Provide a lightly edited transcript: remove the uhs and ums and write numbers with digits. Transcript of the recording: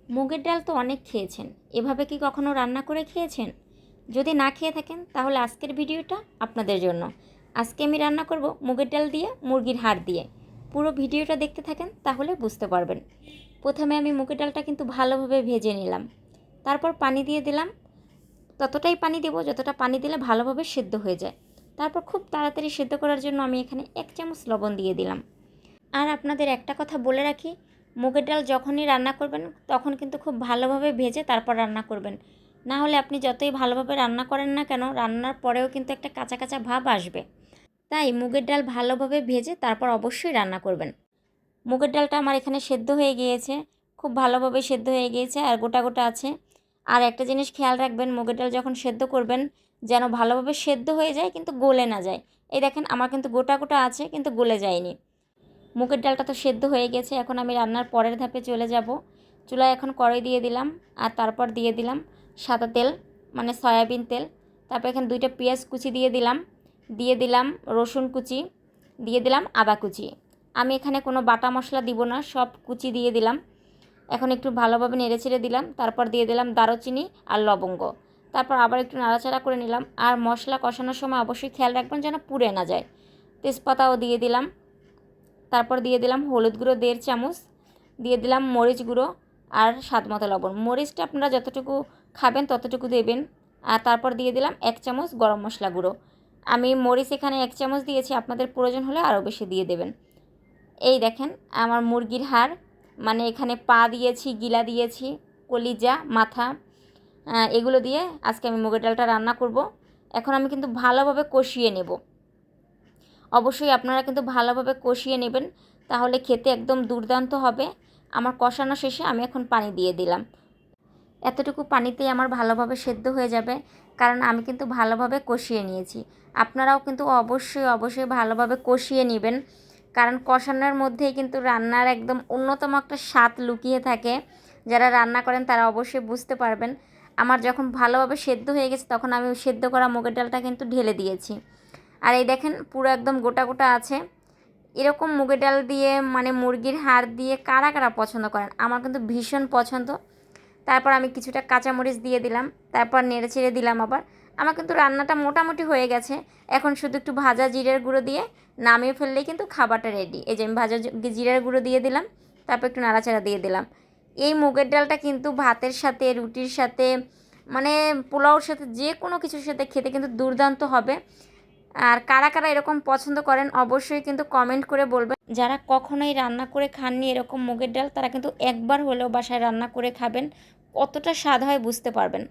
মুগের ডাল তো অনেক খেয়েছেন, এভাবে কি কখনো রান্না করে খেয়েছেন? যদি না খেয়ে থাকেন তাহলে আজকের ভিডিওটা আপনাদের জন্য। আজকে আমি রান্না করব মুগের ডাল দিয়ে মুরগির হাড় দিয়ে। পুরো ভিডিওটা দেখতে থাকেন তাহলে বুঝতে পারবেন। প্রথমে আমি মুগের ডালটা কিন্তু ভালোভাবে ভেজে নিলাম, তারপর পানি দিয়ে দিলাম। ততটাই পানি দেব যতটা পানি দিলে ভালোভাবে সেদ্ধ হয়ে যায়। তারপর খুব তাড়াতাড়ি সেদ্ধ করার জন্য আমি এখানে 1 চামচ লবণ দিয়ে দিলাম। আর আপনাদের একটা কথা বলে রাখি, মুগের ডাল যখনই রান্না করবেন তখন কিন্তু খুব ভালোভাবে ভেজে তারপর রান্না করবেন। না হলে আপনি যতই ভালোভাবে রান্না করেন না কেন, রান্নার পরেও কিন্তু একটা কাঁচা কাঁচা ভাব আসবে। তাই মুগের ডাল ভালোভাবে ভেজে তারপর অবশ্যই রান্না করবেন। মুগের ডালটা আমার এখানে সেদ্ধ হয়ে গিয়েছে, খুব ভালোভাবে সেদ্ধ হয়ে গিয়েছে আর গোটা গোটা আছে। আর একটা জিনিস খেয়াল রাখবেন, মুগের ডাল যখন সেদ্ধ করবেন যেন ভালোভাবে সেদ্ধ হয়ে যায় কিন্তু গলে না যায়। এই দেখেন আমার কিন্তু গোটা গোটা আছে কিন্তু গলে যায়নি। মুগের ডালটা তো সেদ্ধ হয়ে গেছে, এখন আমি রান্নার পরের ধাপে চলে যাব। চুলায় এখন কড়াই দিয়ে দিলাম আর তারপর দিয়ে দিলাম সাদা তেল, মানে সয়াবিন তেল। তারপর এখানে 2টা পেঁয়াজ কুচি দিয়ে দিলাম রসুন কুচি, দিয়ে দিলাম আদা কুচি। আমি এখানে কোনো বাটা মশলা দিব না, সব কুচি দিয়ে দিলাম। এখন একটু ভালোভাবে নেড়েচেড়ে দিলাম, তারপর দিয়ে দিলাম দারুচিনি আর লবঙ্গ। তারপর আবার একটু নাড়াচাড়া করে নিলাম। আর মশলা কষানোর সময় অবশ্যই খেয়াল রাখবেন যেন পুড়ে না যায়। তেজপাতাও দিয়ে দিলাম। তারপর দিয়ে দিলাম হলুদ গুঁড়ো 1.5 চামচ, দিয়ে দিলাম মরিচ গুঁড়ো আর স্বাদ মতো লবণ। মরিচটা আপনারা যতটুকু খাবেন ততটুকু দেবেন। আর তারপর দিয়ে দিলাম 1 চামচ গরম মশলা গুঁড়ো। আমি মরিচ এখানে 1 চামচ দিয়েছি, আপনাদের প্রয়োজন হলে আরও বেশি দিয়ে দেবেন। এই দেখেন আমার মুরগির হাড়, মানে এখানে পা দিয়েছি, গিলা দিয়েছি, কলিজা, মাথা, এগুলো দিয়ে আজকে আমি মুগের ডালটা রান্না করব। এখন আমি কিন্তু ভালোভাবে কষিয়ে নেব। অবশ্যই আপনারা কিন্তু ভালোভাবে কষিয়ে নেবেন, তাহলে খেতে একদম দুর্দান্ত হবে। আমার কষানো শেষে আমি এখন পানি দিয়ে দিলাম। এতটুকু পানিতেই আমার ভালোভাবে সেদ্ধ হয়ে যাবে, কারণ আমি কিন্তু ভালোভাবে কষিয়ে নিয়েছি। আপনারাও কিন্তু অবশ্যই ভালোভাবে কষিয়ে নেবেন, কারণ কষানোর মধ্যেই কিন্তু রান্নার একদম অন্যতম একটা স্বাদ লুকিয়ে থাকে। যারা রান্না করেন তারা অবশ্যই বুঝতে পারবেন। আমার যখন ভালোভাবে সেদ্ধ হয়ে গেছে তখন আমি সেদ্ধ করা মুগের ডালটা কিন্তু ঢেলে দিয়েছি। আর এই দেখেন পুরো একদম গোটা গোটা আছে। এরকম মুগের ডাল দিয়ে, মানে মুরগির হাড় দিয়ে কারা কারা পছন্দ করেন? আমার কিন্তু ভীষণ পছন্দ। তারপর আমি কিছুটা কাঁচামরিচ দিয়ে দিলাম, তারপর নেড়ে ছেড়ে দিলাম আবার। আমার কিন্তু রান্নাটা মোটামুটি হয়ে গেছে। এখন শুধু একটু ভাজা জিরের গুঁড়ো দিয়ে নামিয়ে ফেললেই কিন্তু খাবারটা রেডি। এই যে আমি ভাজা জিরের গুঁড়ো দিয়ে দিলাম, তারপর একটু নাড়াচাড়া দিয়ে দিলাম। এই মুগের ডালটা কিন্তু ভাতের সাথে, রুটির সাথে, মানে পোলাওর সাথে, যে কোনো কিছুর সাথে খেতে কিন্তু দুর্দান্ত হবে। আর কারা কারা এরকম পছন্দ করেন অবশ্যই কিন্তু কমেন্ট করে বলবেন। যারা কখনোই রান্না করে খাননি এরকম মুগের ডাল, তারা কিন্তু একবার হলেও বাসায় রান্না করে খাবেন, কতটা স্বাদ হয় বুঝতে পারবেন।